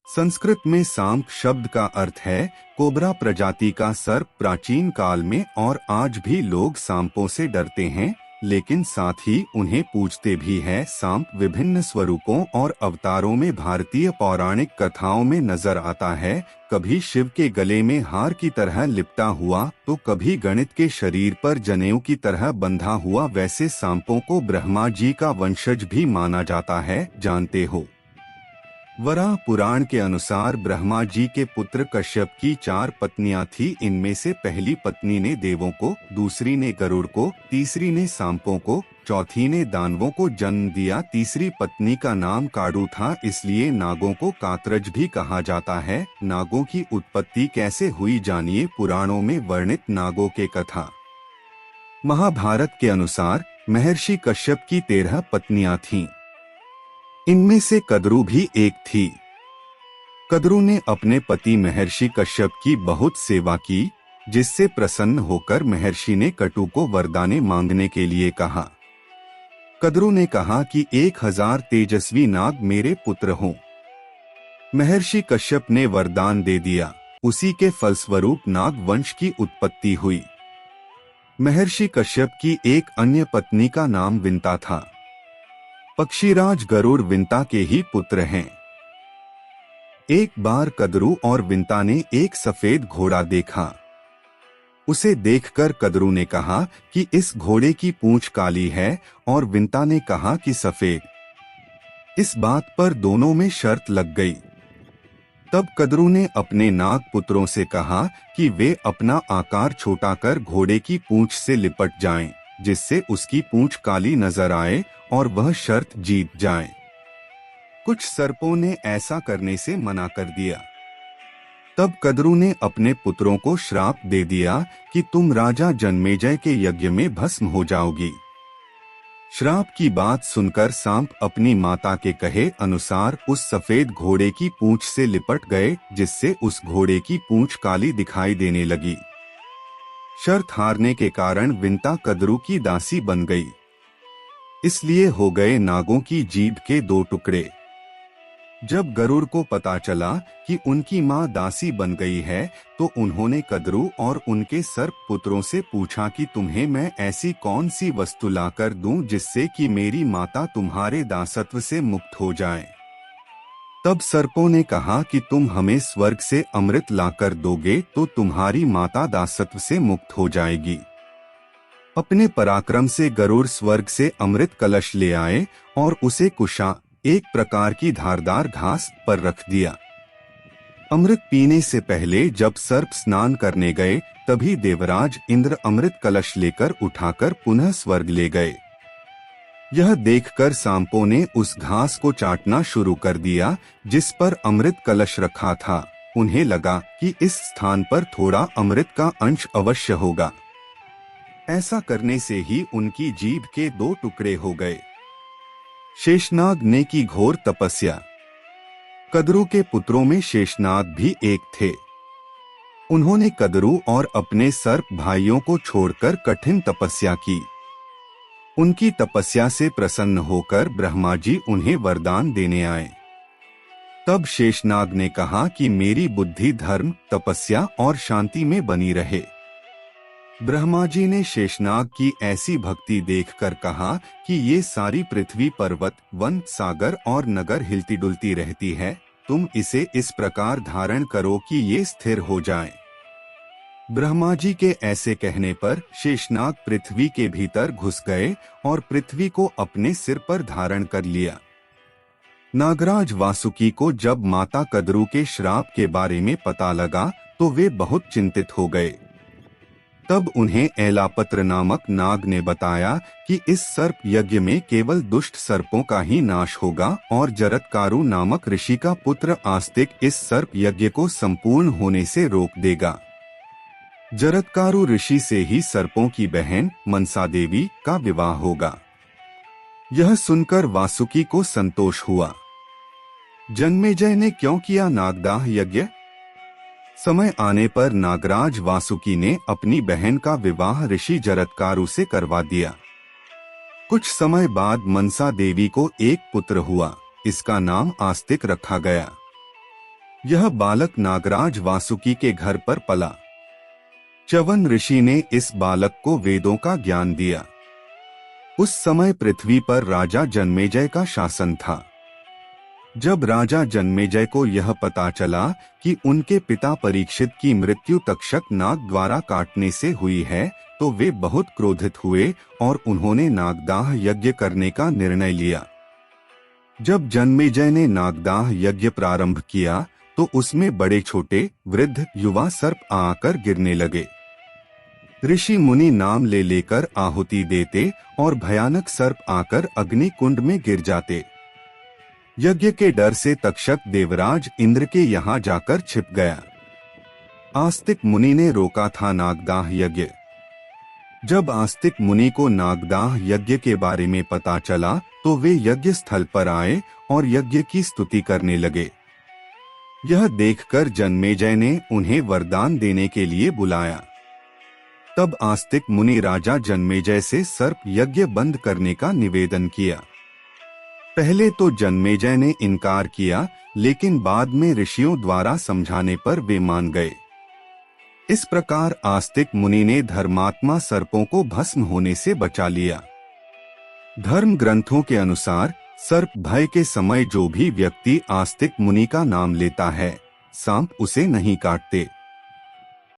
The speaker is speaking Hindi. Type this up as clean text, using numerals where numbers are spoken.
संस्कृत में सांप शब्द का अर्थ है कोबरा प्रजाति का सर्प। प्राचीन काल में और आज भी लोग सांपों से डरते हैं, लेकिन साथ ही उन्हें पूजते भी हैं। सांप विभिन्न स्वरूपों और अवतारों में भारतीय पौराणिक कथाओं में नजर आता है। कभी शिव के गले में हार की तरह लिपटा हुआ, तो कभी गणित के शरीर पर जनेऊ की तरह बंधा हुआ। वैसे सांपों को ब्रह्मा जी का वंशज भी माना जाता है, जानते हो। वराह पुराण के अनुसार ब्रह्मा जी के पुत्र कश्यप की 4 पत्नियां थी। इनमें से पहली पत्नी ने देवों को, दूसरी ने गरुड़ को, तीसरी ने सांपों को, चौथी ने दानवों को जन्म दिया। तीसरी पत्नी का नाम काडू था, इसलिए नागों को कात्रज भी कहा जाता है। नागों की उत्पत्ति कैसे हुई, जानिए पुराणों में वर्णित नागों के कथा। महाभारत के अनुसार महर्षि कश्यप की 13 पत्नियां थीं। इनमें से कद्रू भी एक थी। कद्रू ने अपने पति महर्षि कश्यप की बहुत सेवा की, जिससे प्रसन्न होकर महर्षि ने कटु को वरदान मांगने के लिए कहा। कद्रू ने कहा कि 1000 तेजस्वी नाग मेरे पुत्र हों। महर्षि कश्यप ने वरदान दे दिया। उसी के फलस्वरूप नाग वंश की उत्पत्ति हुई। महर्षि कश्यप की एक अन्य पत्नी का नाम विंता था। पक्षीराज गरुड़ विंता के ही पुत्र हैं। एक बार कद्रू और विंता ने एक सफेद घोड़ा देखा। उसे देखकर कद्रू ने कहा कि इस घोड़े की पूंछ काली है, और विंता ने कहा कि सफेद। इस बात पर दोनों में शर्त लग गई। तब कद्रू ने अपने नाग पुत्रों से कहा कि वे अपना आकार छोटा कर घोड़े की पूंछ से लिपट जाएं, जिससे उसकी पूंछ काली नजर आए और वह शर्त जीत जाए। कुछ सर्पों ने ऐसा करने से मना कर दिया। तब कद्रू ने अपने पुत्रों को श्राप दे दिया कि तुम राजा जन्मेजय के यज्ञ में भस्म हो जाओगी। श्राप की बात सुनकर सांप अपनी माता के कहे अनुसार उस सफेद घोड़े की पूंछ से लिपट गए, जिससे उस घोड़े की पूंछ काली दिखाई देने लगी। शर्त हारने के कारण विंता कद्रू की दासी बन गई। इसलिए हो गए नागों की जीभ के 2 टुकड़े। जब गरुड़ को पता चला कि उनकी मां दासी बन गई है, तो उन्होंने कद्रू और उनके सर्प पुत्रों से पूछा कि तुम्हें मैं ऐसी कौन सी वस्तु लाकर दूं जिससे कि मेरी माता तुम्हारे दासत्व से मुक्त हो जाए। तब सर्पों ने कहा कि तुम हमें स्वर्ग से अमृत लाकर दोगे तो तुम्हारी माता दासत्व से मुक्त हो जाएगी। अपने पराक्रम से गरुड़ स्वर्ग से अमृत कलश ले आए और उसे कुशा, एक प्रकार की धारदार घास, पर रख दिया। अमृत पीने से पहले जब सर्प स्नान करने गए, तभी देवराज इंद्र अमृत कलश लेकर उठाकर पुनः स्वर्ग ले गए। यह देखकर सांपों ने उस घास को चाटना शुरू कर दिया जिस पर अमृत कलश रखा था। उन्हें लगा कि इस स्थान पर थोड़ा अमृत का अंश अवश्य होगा। ऐसा करने से ही उनकी जीभ के 2 टुकड़े हो गए। शेषनाग ने की घोर तपस्या। कद्रू के पुत्रों में शेषनाग भी एक थे। उन्होंने कद्रू और अपने सर्प भाइयों को छोड़कर कठिन तपस्या की। उनकी तपस्या से प्रसन्न होकर ब्रह्मा जी उन्हें वरदान देने आए। तब शेषनाग ने कहा कि मेरी बुद्धि धर्म, तपस्या और शांति में बनी रहे। ब्रह्मा जी ने शेषनाग की ऐसी भक्ति देखकर कहा कि ये सारी पृथ्वी, पर्वत, वन, सागर और नगर हिलती डुलती रहती है। तुम इसे इस प्रकार धारण करो कि ये स्थिर हो जाए। ब्रह्मा जी के ऐसे कहने पर शेषनाग पृथ्वी के भीतर घुस गए और पृथ्वी को अपने सिर पर धारण कर लिया। नागराज वासुकी को जब माता कद्रू के श्राप के बारे में पता लगा तो वे बहुत चिंतित हो गए। तब उन्हें ऐलापत्र नामक नाग ने बताया कि इस सर्प यज्ञ में केवल दुष्ट सर्पों का ही नाश होगा और जरत्कारु नामक ऋषि का पुत्र आस्तिक इस सर्प यज्ञ को संपूर्ण होने से रोक देगा। जरत्कारु ऋषि से ही सर्पों की बहन मनसा देवी का विवाह होगा। यह सुनकर वासुकी को संतोष हुआ। जन्मेजय ने क्यों किया नागदाह यज्ञ? समय आने पर नागराज वासुकी ने अपनी बहन का विवाह ऋषि जरत्कारु से करवा दिया। कुछ समय बाद मनसा देवी को एक पुत्र हुआ। इसका नाम आस्तिक रखा गया। यह बालक नागराज वासुकी के घर पर पला। च्यवन ऋषि ने इस बालक को वेदों का ज्ञान दिया। उस समय पृथ्वी पर राजा जन्मेजय का शासन था। जब राजा जन्मेजय को यह पता चला कि उनके पिता परीक्षित की मृत्यु तक्षक नाग द्वारा काटने से हुई है, तो वे बहुत क्रोधित हुए और उन्होंने नागदाह यज्ञ करने का निर्णय लिया। जब जन्मेजय ने नागदाह यज्ञ प्रारंभ किया तो उसमें बड़े छोटे, वृद्ध, युवा सर्प आकर गिरने लगे। ऋषि मुनि नाम ले लेकर आहुति देते और भयानक सर्प आकर अग्नि कुंड में गिर जाते। यज्ञ के डर से तक्षक देवराज इंद्र के यहाँ जाकर छिप गया। आस्तिक मुनि ने रोका था नागदाह यज्ञ। जब आस्तिक मुनि को नागदाह यज्ञ के बारे में पता चला तो वे यज्ञ स्थल पर आए और यज्ञ की स्तुति करने लगे। यह देखकर जन्मेजय ने उन्हें वरदान देने के लिए बुलाया। तब आस्तिक मुनि राजा जन्मेजय से सर्प यज्ञ बंद करने का निवेदन किया। पहले तो जन्मेजय ने इनकार किया, लेकिन बाद में ऋषियों द्वारा समझाने पर वे मान गए। इस प्रकार आस्तिक मुनि ने धर्मात्मा सर्पों को भस्म होने से बचा लिया। धर्म ग्रंथों के अनुसार सर्प भय के समय जो भी व्यक्ति आस्तिक मुनि का नाम लेता है, सांप उसे नहीं काटते।